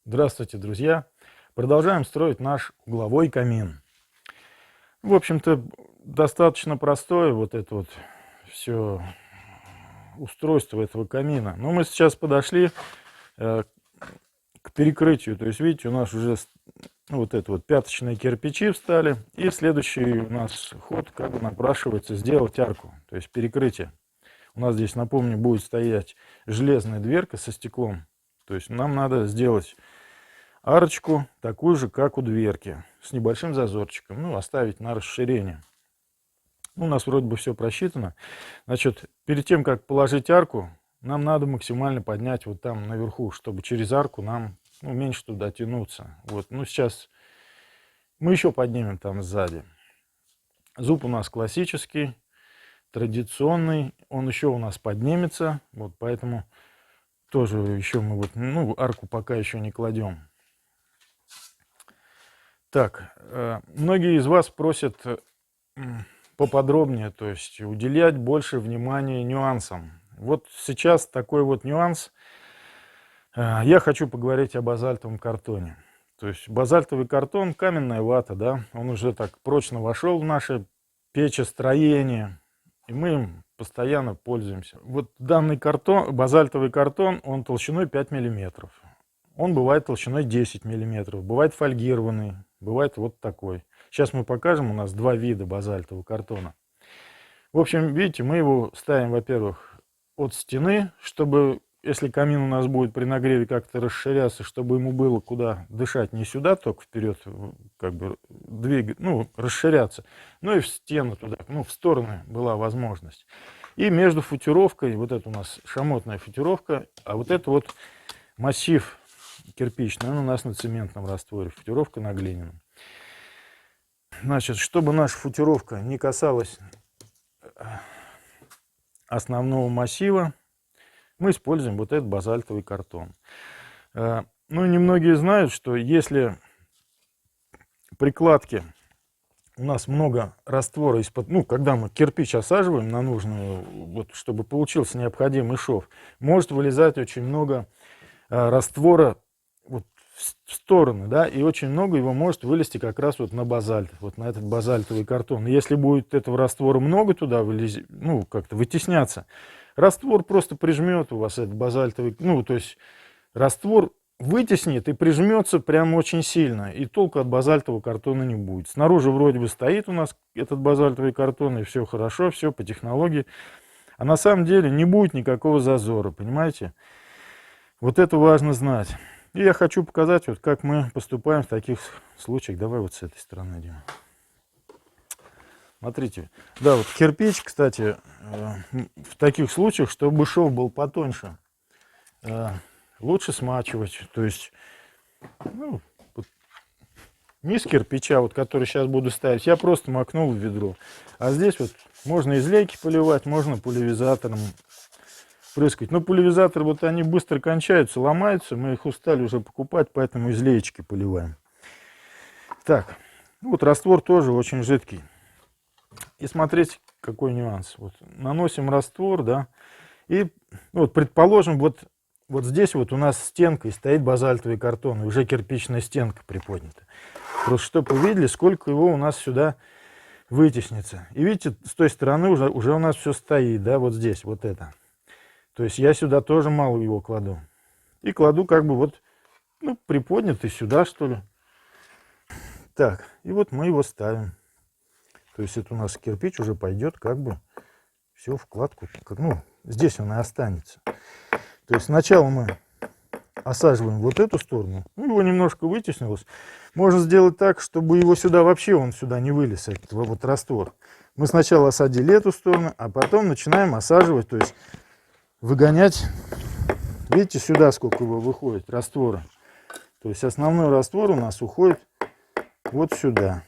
Здравствуйте, друзья! Продолжаем строить наш угловой камин. В общем-то, достаточно простое вот это вот все устройство этого камина. Но мы сейчас подошли э, к перекрытию. То есть, видите, у нас уже вот это вот пяточные кирпичи встали. И следующий у нас ход как бы напрашивается сделать арку, то есть перекрытие. У нас здесь, напомню, будет стоять железная дверка со стеклом. То есть нам надо сделать арочку такую же, как у дверки, с небольшим зазорчиком. Ну, оставить на расширение. У нас вроде бы все просчитано. Значит, перед тем, как положить арку, нам надо максимально поднять вот там наверху, чтобы через арку нам меньше туда тянуться. Вот, ну, сейчас мы еще поднимем там сзади. Зуб у нас классический, традиционный. Он еще у нас поднимется. Вот, поэтому тоже еще мы вот, арку пока еще не кладем. Так, многие из вас просят поподробнее, то есть уделять больше внимания нюансам. Вот сейчас такой вот нюанс. Я хочу поговорить о базальтовом картоне. То есть базальтовый картон, каменная вата, да, он уже так прочно вошел в наше печестроение, и мы им постоянно пользуемся. Вот данный картон, базальтовый картон, он толщиной 5 миллиметров. Он бывает толщиной 10 миллиметров, бывает фольгированный, бывает вот такой. Сейчас мы покажем, у нас два вида базальтового картона. В общем, видите, мы его ставим, во-первых, от стены, чтобы, если камин у нас будет при нагреве как-то расширяться, чтобы ему было куда дышать, не сюда, только вперед, как бы двигать, расширяться, но и в стену туда, в стороны была возможность. И между футировкой, вот это у нас шамотная футировка, а вот это вот массив кирпичный, он у нас на цементном растворе, футировка на глиняном. Значит, чтобы наша футировка не касалась основного массива, мы используем вот этот базальтовый картон. Ну, немногие знают, что если при кладке у нас много раствора из-под, когда мы кирпич осаживаем на нужную, вот, чтобы получился необходимый шов, может вылезать очень много раствора вот в стороны, да, и очень много его может вылезти как раз вот на базальт, вот на этот базальтовый картон. И если будет этого раствора много туда вылезти, как-то вытесняться, раствор просто прижмет у вас этот базальтовый, то есть раствор вытеснит и прижмется прям очень сильно, и толку от базальтового картона не будет. Снаружи вроде бы стоит у нас этот базальтовый картон, и все хорошо, все по технологии, а на самом деле не будет никакого зазора, понимаете? Вот это важно знать. И я хочу показать, вот как мы поступаем в таких случаях. Давай вот с этой стороны, Дима. Смотрите. Да, вот кирпич, кстати, в таких случаях, чтобы шов был потоньше, лучше смачивать. То есть, вот низ кирпича, вот, который сейчас буду ставить, я просто макнул в ведро. А здесь вот можно из лейки поливать, можно пульверизатором прыскать. Но пульверизаторы, вот они быстро кончаются, ломаются. Мы их устали уже покупать, поэтому из леечки поливаем. Так, вот раствор тоже очень жидкий. И смотрите, какой нюанс. Вот наносим раствор, да, и вот предположим, вот здесь вот у нас стенкой стоит базальтовый картон, и уже кирпичная стенка приподнята. Просто чтобы вы видели, сколько его у нас сюда вытеснится. И видите, с той стороны уже у нас все стоит, да, вот здесь, вот это. То есть я сюда тоже мало его кладу. И кладу как бы вот, приподнятый сюда, что ли. Так, и вот мы его ставим. То есть это у нас кирпич уже пойдет как бы все в кладку. Здесь он и останется. То есть сначала мы осаживаем вот эту сторону. Его немножко вытеснилось. Можно сделать так, чтобы его сюда вообще, он сюда не вылез, этот вот раствор. Мы сначала осадили эту сторону, а потом начинаем осаживать, то есть выгонять. Видите, сюда сколько его выходит раствора. То есть основной раствор у нас уходит вот сюда.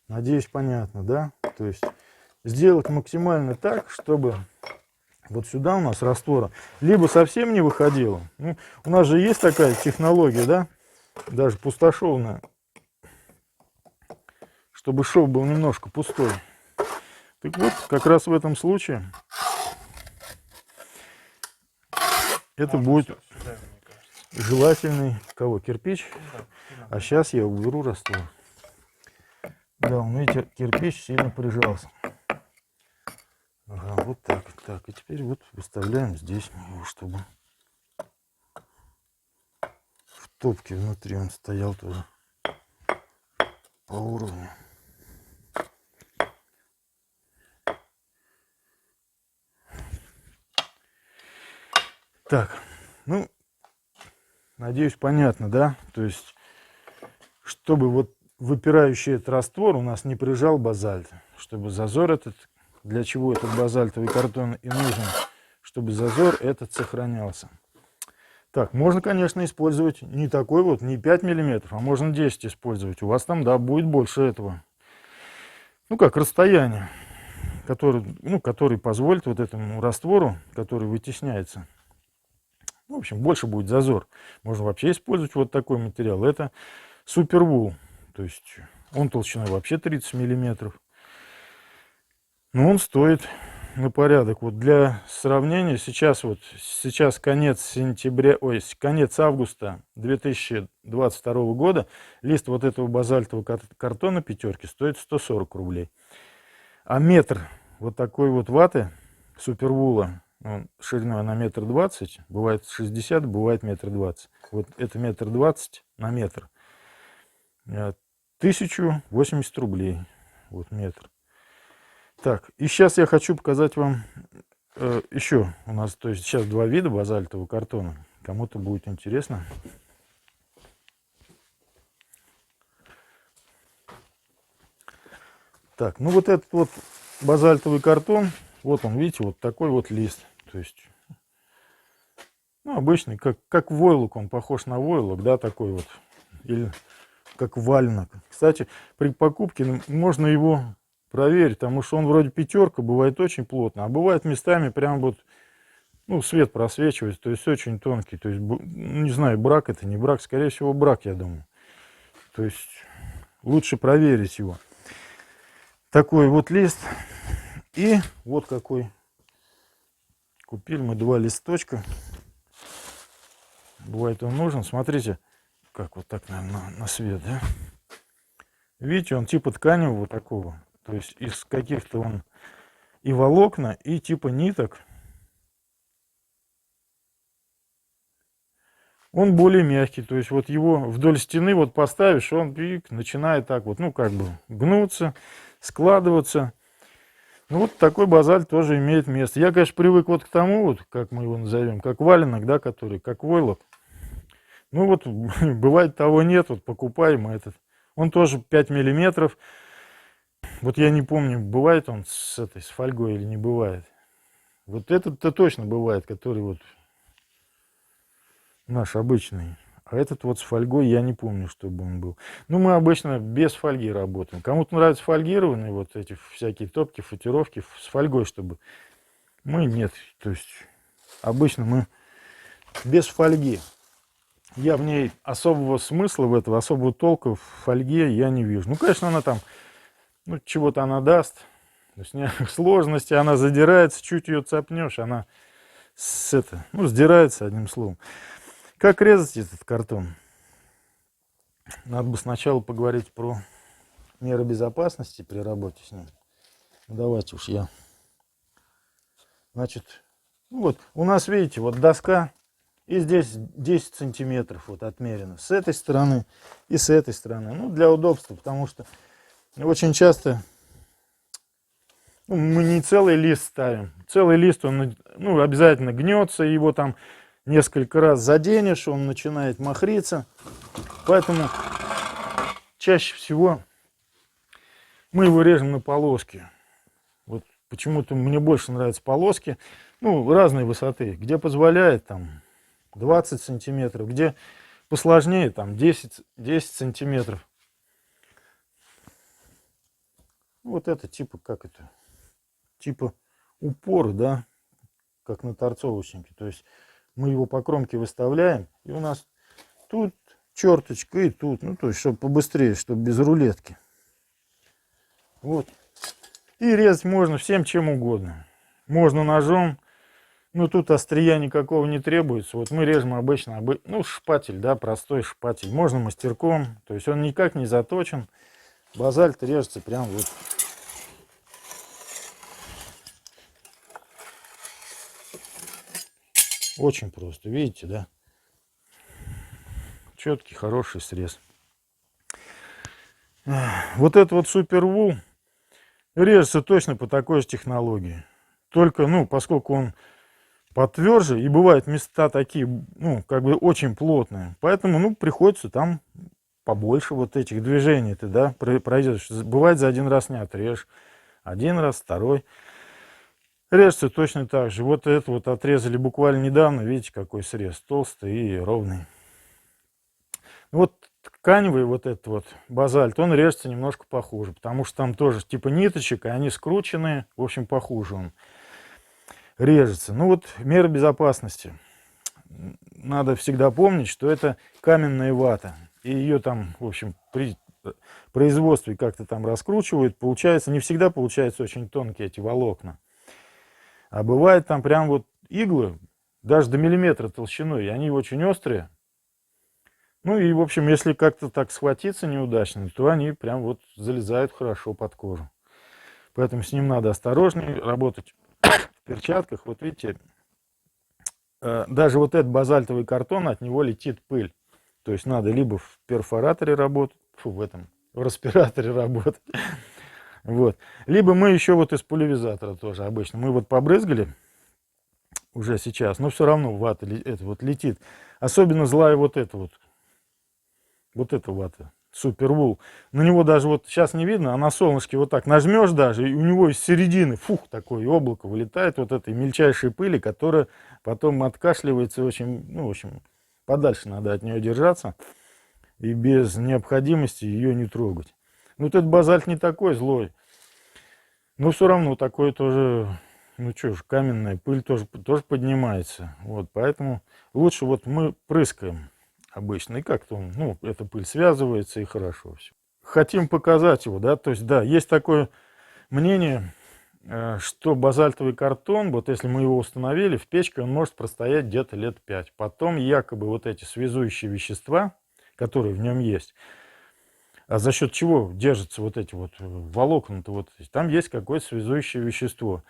Надеюсь, понятно, да? То есть сделать максимально так, чтобы вот сюда у нас раствора либо совсем не выходило. У нас же есть такая технология, да? Даже пустошовная. Чтобы шов был немножко пустой. Так вот, как раз в этом случае Это Можно будет сюда, мне кажется. желательный кого? Кирпич? Да. А сейчас я уберу раствор. Да, он, видите, кирпич сильно прижался. Ага, вот так. Так, и теперь вот выставляем здесь его, чтобы в топке внутри он стоял тоже по уровню. Так, ну, надеюсь, понятно, да? То есть, чтобы вот выпирающий этот раствор у нас не прижал базальт, чтобы зазор этот, для чего этот базальтовый картон и нужен, чтобы зазор этот сохранялся. Так, можно, конечно, использовать не такой вот, не 5 миллиметров, а можно 10 использовать. У вас там, да, будет больше этого. Ну, как расстояние, который позволит вот этому раствору, который вытесняется. В общем, больше будет зазор. Можно вообще использовать вот такой материал. Это супервул. То есть он толщиной вообще 30 миллиметров. Но он стоит на порядок. Вот для сравнения, сейчас конец сентября, конец августа 2022 года, лист вот этого базальтового картона пятерки стоит 140 рублей. А метр вот такой вот ваты супервула, шириной на 1,20 м, бывает 60, бывает 1,20 м. Вот это 1,20 м на метр. 1080 рублей. Вот метр. Так, и сейчас я хочу показать вам еще. У нас, то есть сейчас два вида базальтового картона. Кому-то будет интересно. Так, ну вот этот вот базальтовый картон, вот он, видите, вот такой вот лист. То есть, ну, обычный, как войлок, он похож на войлок, да, такой вот. Или как валенок. Кстати, при покупке можно его проверить, потому что он вроде пятерка, бывает очень плотно, а бывает местами прям вот, ну, свет просвечивает, то есть очень тонкий. То есть, не знаю, брак это, не брак, скорее всего, брак, я думаю. То есть лучше проверить его. Такой вот лист. И вот какой. Купили мы два листочка. Бывает он нужен. Смотрите, как вот так, наверное, на свет, да? Видите, он типа тканевого такого. То есть из каких-то он и волокна, и типа ниток. Он более мягкий. То есть вот его вдоль стены вот поставишь, он начинает так вот, ну как бы гнуться, складываться. Ну вот такой базальт тоже имеет место. Я, конечно, привык вот к тому, вот, как мы его назовем, как валенок, да, который, как войлок. Ну вот, бывает того нет, вот покупаем этот. Он тоже 5 миллиметров. Вот я не помню, бывает он с фольгой или не бывает. Вот этот-то точно бывает, который вот наш обычный. А этот вот с фольгой я не помню, чтобы он был. Ну, мы обычно без фольги работаем. Кому-то нравятся фольгированные вот эти всякие топки, футировки с фольгой, чтобы... Мы нет. То есть обычно мы без фольги. Я в ней особого смысла в этого, особого толка в фольге я не вижу. Ну, конечно, она там, ну, чего-то она даст. То есть сложности, она задирается, чуть ее цапнешь, она сдирается, одним словом. Как резать этот картон? Надо бы сначала поговорить про меры безопасности при работе с ним. Давайте уж я. Значит, вот у нас, видите, вот доска, и здесь 10 сантиметров вот отмерено. С этой стороны и с этой стороны. Ну, для удобства, потому что очень часто мы не целый лист ставим. Целый лист, он, ну, обязательно гнется, его там несколько раз заденешь, он начинает махриться. Поэтому чаще всего мы его режем на полоски. Вот почему-то мне больше нравятся полоски, ну, разной высоты, где позволяет там 20 сантиметров, где посложнее там 10 сантиметров. Вот это типа, как это? Типа упор, да, как на торцовочнике. То есть мы его по кромке выставляем, и у нас тут черточка и тут, ну, то есть, чтобы побыстрее, чтобы без рулетки. Вот. И резать можно всем чем угодно. Можно ножом, Ну, тут острия никакого не требуется. Вот мы режем обычно, ну, шпатель, да, простой шпатель. Можно мастерком, то есть он никак не заточен. Базальт режется прям вот. Очень просто, видите, да? Четкий, хороший срез. Вот это вот супер вул режется точно по такой же технологии. Только, ну, поскольку он потверже, и бывают места такие, ну, как бы очень плотные. Поэтому, ну, приходится там побольше вот этих движений ты, да, пройдешь. Бывает, за один раз не отрежешь. Один раз, второй. Режется точно так же. Вот это вот отрезали буквально недавно. Видите, какой срез. Толстый и ровный. Вот тканевый вот этот вот базальт, он режется немножко похуже. Потому что там тоже типа ниточек, и они скрученные. В общем, похуже он режется. Ну вот меры безопасности. Надо всегда помнить, что это каменная вата. И ее там, в общем, при производстве как-то там раскручивают. Получается, не всегда получаются очень тонкие эти волокна. А бывает там прям вот иглы, даже до миллиметра толщиной, и они очень острые. Ну и, в общем, если как-то так схватиться неудачно, то они прям вот залезают хорошо под кожу. Поэтому с ним надо осторожнее работать в перчатках. Вот видите, даже вот этот базальтовый картон, от него летит пыль. То есть надо либо в перфораторе работать, в респираторе работать. Вот. Либо мы еще вот из пульверизатора тоже обычно. Мы вот побрызгали уже сейчас, но все равно вата это вот летит. Особенно злая вот эта вот. Вот эта вата. Супер вул. На него даже вот сейчас не видно, а на солнышке вот так нажмешь даже, и у него из середины, фух, такое облако вылетает вот этой мельчайшей пыли, которая потом откашливается очень, ну, в общем, подальше надо от нее держаться. И без необходимости ее не трогать. Ну, вот этот базальт не такой злой. Но все равно такое тоже, ну что ж, каменная пыль тоже поднимается. Вот, поэтому лучше вот мы прыскаем обычно. И как-то он, ну, эта пыль связывается, и хорошо все. Хотим показать его, да, то есть, да, есть такое мнение, что базальтовый картон, вот если мы его установили в печке, он может простоять где-то лет 5. Потом якобы вот эти связующие вещества, которые в нем есть, а за счет чего держатся вот эти вот волокна-то, вот, там есть какое-то связующее вещество.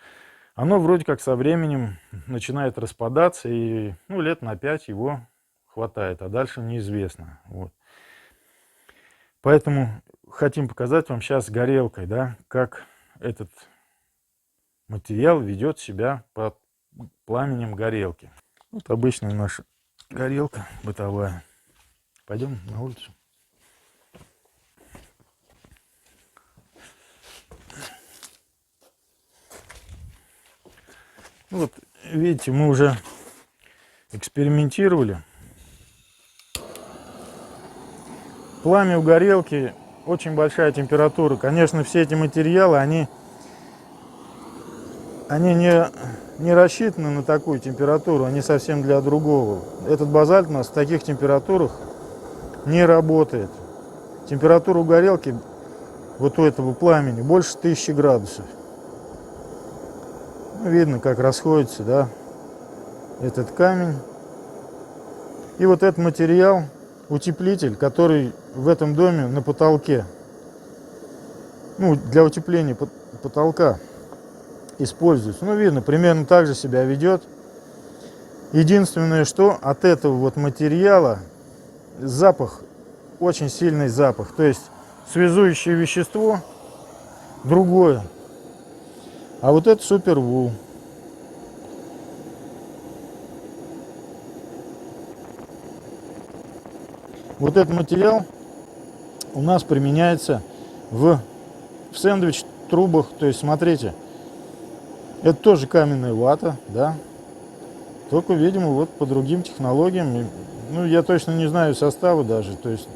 Оно вроде как со временем начинает распадаться, и, ну, лет на 5 его хватает, а дальше неизвестно. Вот. Поэтому хотим показать вам сейчас горелкой, да, как этот материал ведет себя под пламенем горелки. Вот обычная наша горелка бытовая. Пойдем на улицу. Вот, видите, мы уже экспериментировали. Пламя у горелки, очень большая температура. Конечно, все эти материалы, они не рассчитаны на такую температуру, они совсем для другого. Этот базальт у нас в таких температурах не работает. Температура у горелки, вот у этого пламени, больше 1000 градусов. Ну, видно, как расходится, да, этот камень. И вот этот материал, утеплитель, который в этом доме на потолке, ну, для утепления потолка используется. Ну, видно, примерно так же себя ведет. Единственное, что от этого вот материала запах, очень сильный запах. То есть связующее вещество другое. А вот это супер вул. Вот этот материал у нас применяется в сэндвич-трубах. То есть, смотрите, это тоже каменная вата, да, только, видимо, вот по другим технологиям. Ну, я точно не знаю состава даже, то есть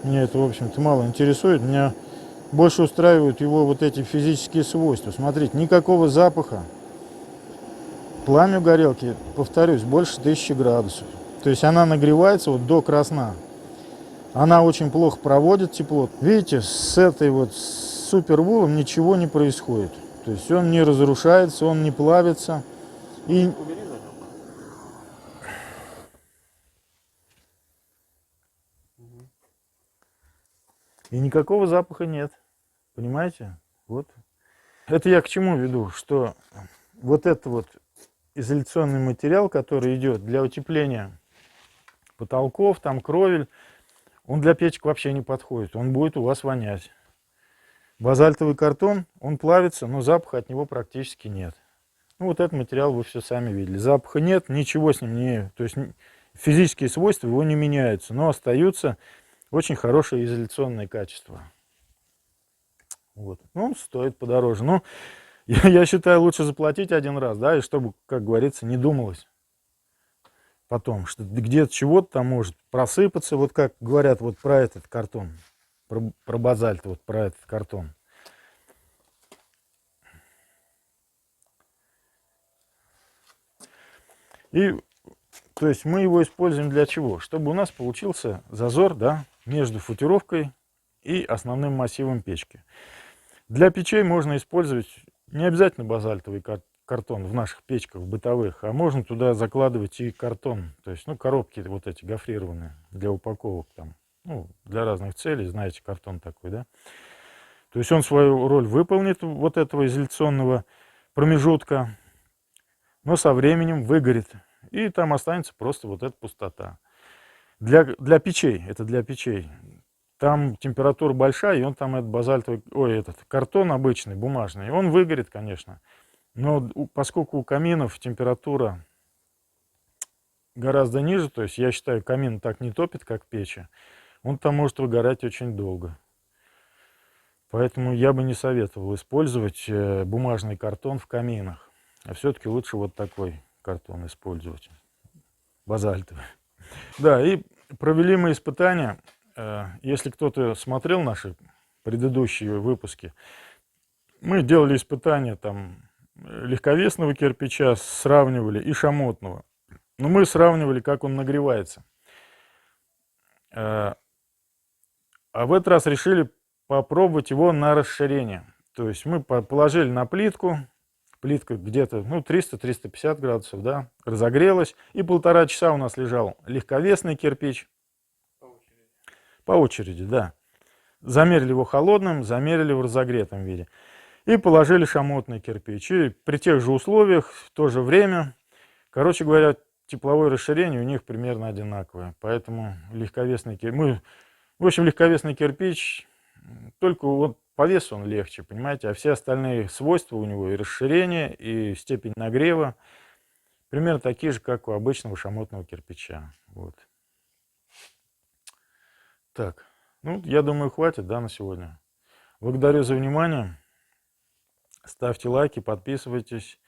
меня это, в общем-то, мало интересует. Меня больше устраивают его вот эти физические свойства. Смотрите, никакого запаха. Пламя горелки, повторюсь, больше 1000 градусов. То есть она нагревается вот до красна. Она очень плохо проводит тепло. Видите, с этой вот супервулом ничего не происходит. То есть он не разрушается, он не плавится. И И никакого запаха нет. Понимаете? Вот. Это я к чему веду, что вот это вот изоляционный материал, который идет для утепления потолков, там кровель, он для печек вообще не подходит. Он будет у вас вонять. Базальтовый картон, он плавится, но запаха от него практически нет. Ну, вот этот материал вы все сами видели. Запаха нет, ничего с ним не... То есть физические свойства его не меняются, но остаются очень хорошие изоляционные качества. Вот. Ну, он стоит подороже. Но я считаю, лучше заплатить один раз, да, и чтобы, как говорится, не думалось потом, что где-то чего-то там может просыпаться, вот как говорят вот про этот картон, про базальт, вот про этот картон. И, то есть, мы его используем для чего? Чтобы у нас получился зазор, да, между футировкой и основным массивом печки. Для печей можно использовать не обязательно базальтовый картон в наших печках бытовых, а можно туда закладывать и картон, то есть, ну, коробки вот эти гофрированные для упаковок там, ну, для разных целей, знаете, картон такой, да. То есть он свою роль выполнит, вот этого изоляционного промежутка, но со временем выгорит, и там останется просто вот эта пустота. Для печей, это для печей. Там температура большая, и он там этот базальтовый, этот картон обычный, бумажный, он выгорит, конечно. Но поскольку у каминов температура гораздо ниже, то есть я считаю, камин так не топит, как печи, он там может выгорать очень долго. Поэтому я бы не советовал использовать бумажный картон в каминах. А все-таки лучше вот такой картон использовать, базальтовый. Да, и провели мы испытания. Если кто-то смотрел наши предыдущие выпуски, мы делали испытания там легковесного кирпича, сравнивали и шамотного. Но мы сравнивали, как он нагревается. А в этот раз решили попробовать его на расширение. То есть мы положили на плитку, плитка где-то 300-350 градусов, да, разогрелась, и 1,5 часа у нас лежал легковесный кирпич. По очереди, да. Замерили его холодным, замерили в разогретом виде. И положили шамотный кирпич. И при тех же условиях, в то же время, короче говоря, тепловое расширение у них примерно одинаковое. Поэтому легковесный кирпич... В общем, легковесный кирпич, только вот по весу он легче, понимаете, а все остальные свойства у него, и расширение, и степень нагрева, примерно такие же, как у обычного шамотного кирпича. Вот. Так, ну, я думаю, хватит, да, на сегодня. Благодарю за внимание. Ставьте лайки, подписывайтесь.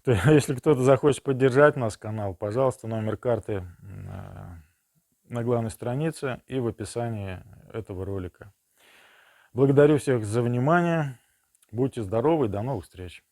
Если кто-то захочет поддержать наш канал, пожалуйста, номер карты на главной странице и в описании этого ролика. Благодарю всех за внимание. Будьте здоровы и до новых встреч.